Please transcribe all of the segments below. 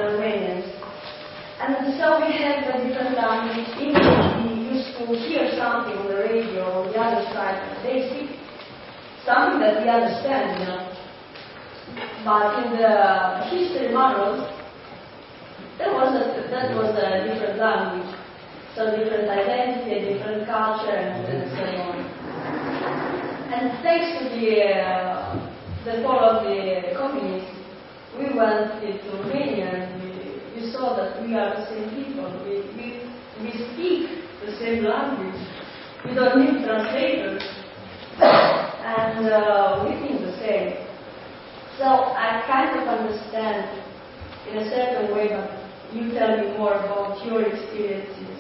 the Romanians. And so we have a different language. English, we used to hear something on the radio on the other side, and they speak something that we understand, you know. But in the history manuals, that was a different language, so different identity, a different culture, and so on. And thanks to the fall of the communists, we went to Romania, and we saw that we are the same people. We speak the same language. We don't need translators, and we think the same. So I kind of understand in a certain way, but you tell me more about your experiences.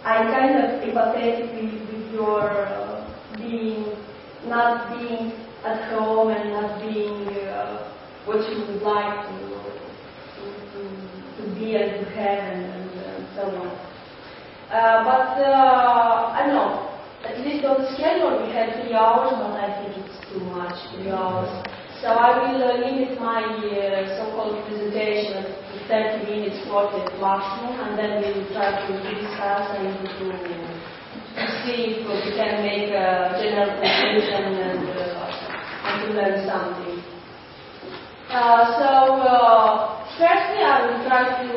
I'm kind of empathetic with your not being at home and not being what you would like to be and to have and so on. But I don't know, at least on the schedule we had 3 hours, but I think it's too much, 3 hours. So I will limit my so-called presentation to 30 minutes, 40 at maximum, and then we will try to discuss and to see if we can make a general conclusion and to learn something. Firstly, I will try to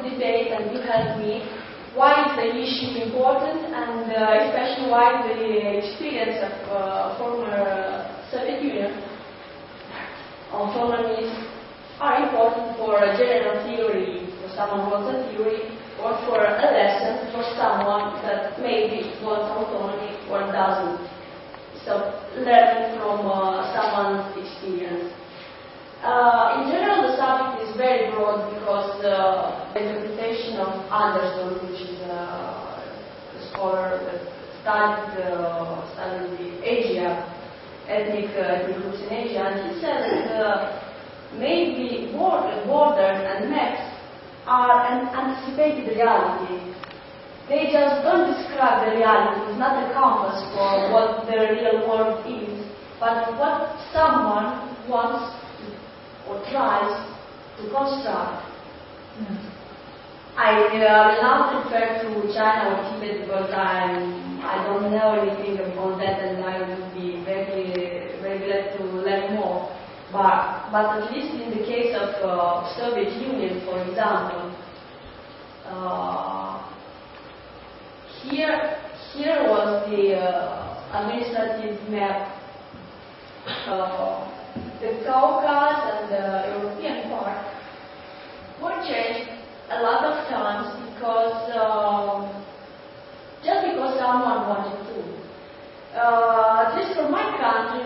debate and you help me why is the issue important, and especially why the experience of former Soviet Union autonomies are important for a general theory, for someone who wants a theory, or for a lesson for someone that maybe wants autonomy or doesn't. So learning from someone's experience. In general, the subject is very broad because the interpretation of Anderson, which is a scholar that studied Asia, ethnic groups in Asia, and he said that maybe borders and maps are an anticipated reality. They just don't describe the reality. It's not a compass for what the real world is, but what someone wants or tries to construct. I will not refer to China or Tibet because I don't know anything about that, and I would be very, very glad to learn more. But at least in the case of Soviet Union, for example, here was the administrative map. The Caucasus and the European part were changed a lot of times because just because someone wanted to. At least for my country,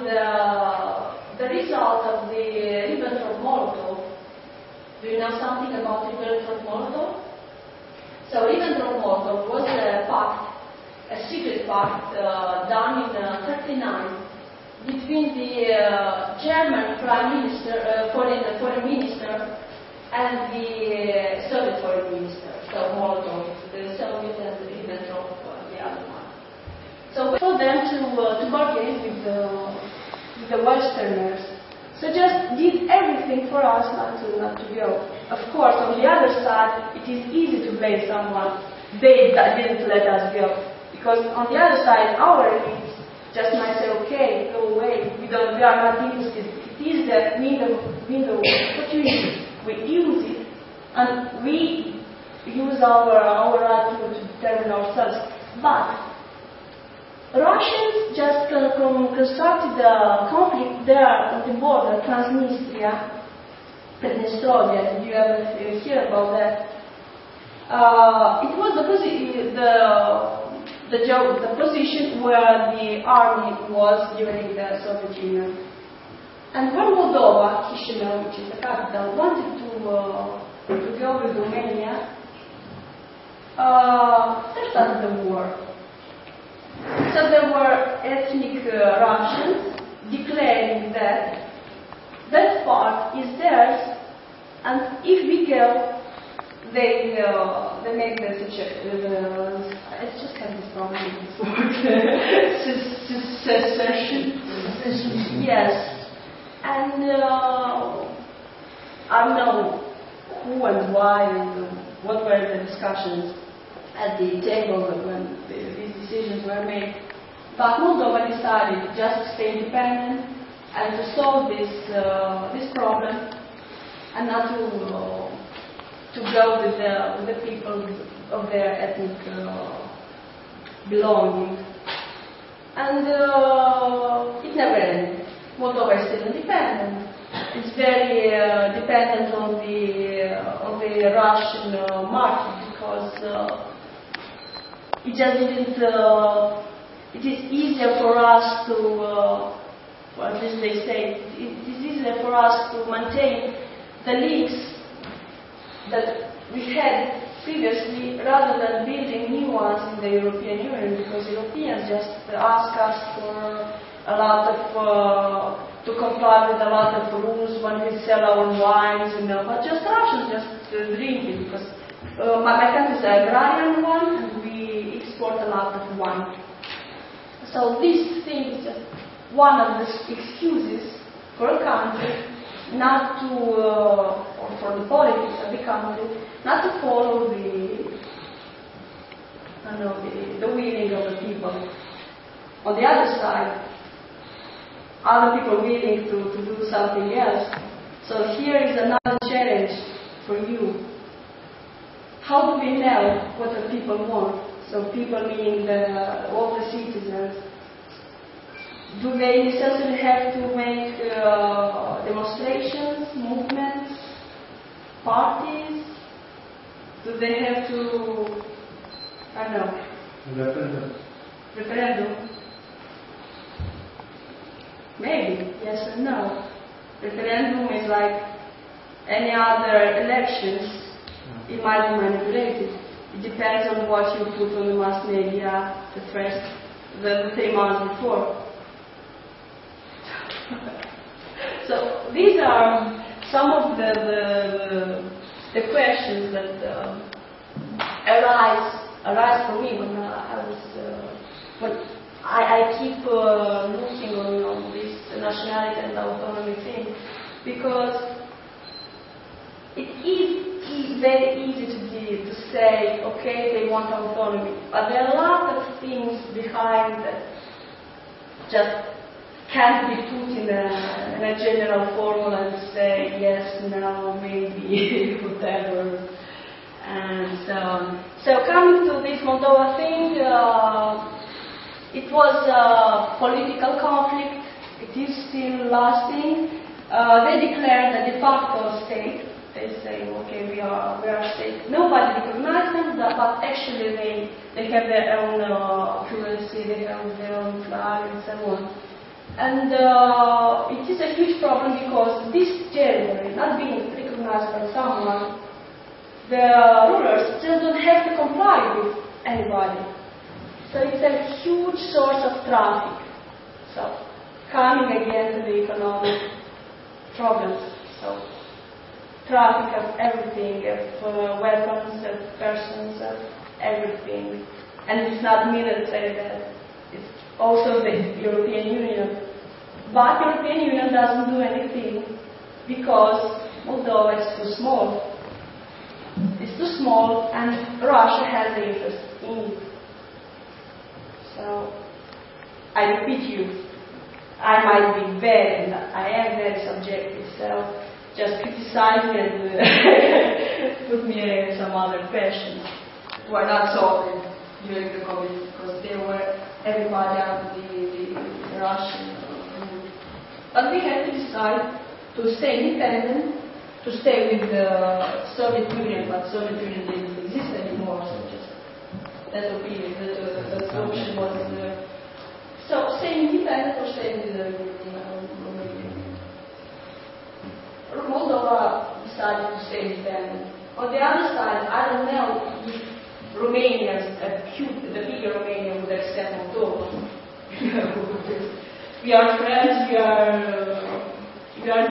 the result of the Ribbentrop-Molotov. Do you know something about Ribbentrop-Molotov? So Ribbentrop-Molotov was a pact, a secret pact done in 1939 between the German Prime Minister, foreign minister, and the Soviet foreign minister. So Molotov, the Soviet, and Ribbentrop, the other one. So for them to bargain with the Westerners, so just did everything for us not to go. Of course, on the other side, it is easy to blame someone. They didn't let us go, because on the other side, our elites just might say, okay, go away. We are not interested. It is the window of opportunity. We use it, and we use our right to determine ourselves. But Russians just constructed the conflict there on the border, Transnistria, Prednestrovia. Did you ever hear about that? It was the position where the army was during the Soviet Union. And when Moldova, Chisinau, which is the capital, wanted to go with Romania, there started the war. So there were ethnic Russians declaring that that part is theirs, and if we go, they make the I just have this problem with secession. Yes, and I don't know who and why and what were the discussions at the table when these decisions were made. But Moldova decided just to stay independent and to solve this problem and not to go with the people of their ethnic belonging. And it never ended. Moldova is still independent. It's very dependent on the Russian market because it just didn't. It is easier for us to, or at least they say, it is easier for us to maintain the links that we had previously rather than building new ones in the European Union, because Europeans just ask us for a lot of, to comply with a lot of rules when we sell our wines, but just Russians just drink it, because my country is an agrarian one and we export a lot of wine. So this thing is just one of the excuses for a country not to, or for the politics of the country, not to follow the willing of the people. On the other side, other people willing to do something else. So here is another challenge for you. How do we know what the people want? So people meaning all the citizens. Do they necessarily have to make demonstrations, movements, parties? Do they have to, I don't know, referendum? Maybe, yes or no. Referendum is like any other elections. It might be manipulated. It depends on what you put on the mass media the 3 months before. So these are some of the questions that arise for me when I keep looking on this nationality and autonomy thing, because it is very easy to say, okay, they want autonomy, but there are a lot of things behind that just can't be put in a general formula and say yes, no, maybe, whatever, and so on. So coming to this Moldova thing, it was a political conflict. It is still lasting. They declared a de facto state. They say, okay, we are a state. Nobody recognizes them, but actually they have their own currency, they have their own flag, and so on. And it is a huge problem because this territory, not being recognized by someone, the rulers just don't have to comply with anybody. So it's a huge source of traffic. So coming again to the economic problems. So traffic of everything, of weapons, of persons, of everything. And it's not military, that it's also the European Union. But the European Union doesn't do anything because Moldova is too small. It's too small and Russia has an interest in it. So, I repeat you, I might be I am very subjective, so just criticize me and put me in some other questions were not solved during the COVID because they were everybody out the Russian rule. But we had to decide to stay independent, to stay with the Soviet Union, but Soviet Union didn't exist anymore, so just that opinion, that option was so stay independent or stay with the Union. Moldova decided to stay independent. On the other side, I don't know if Romania, the bigger Romania, would accept Moldova. We are friends, we are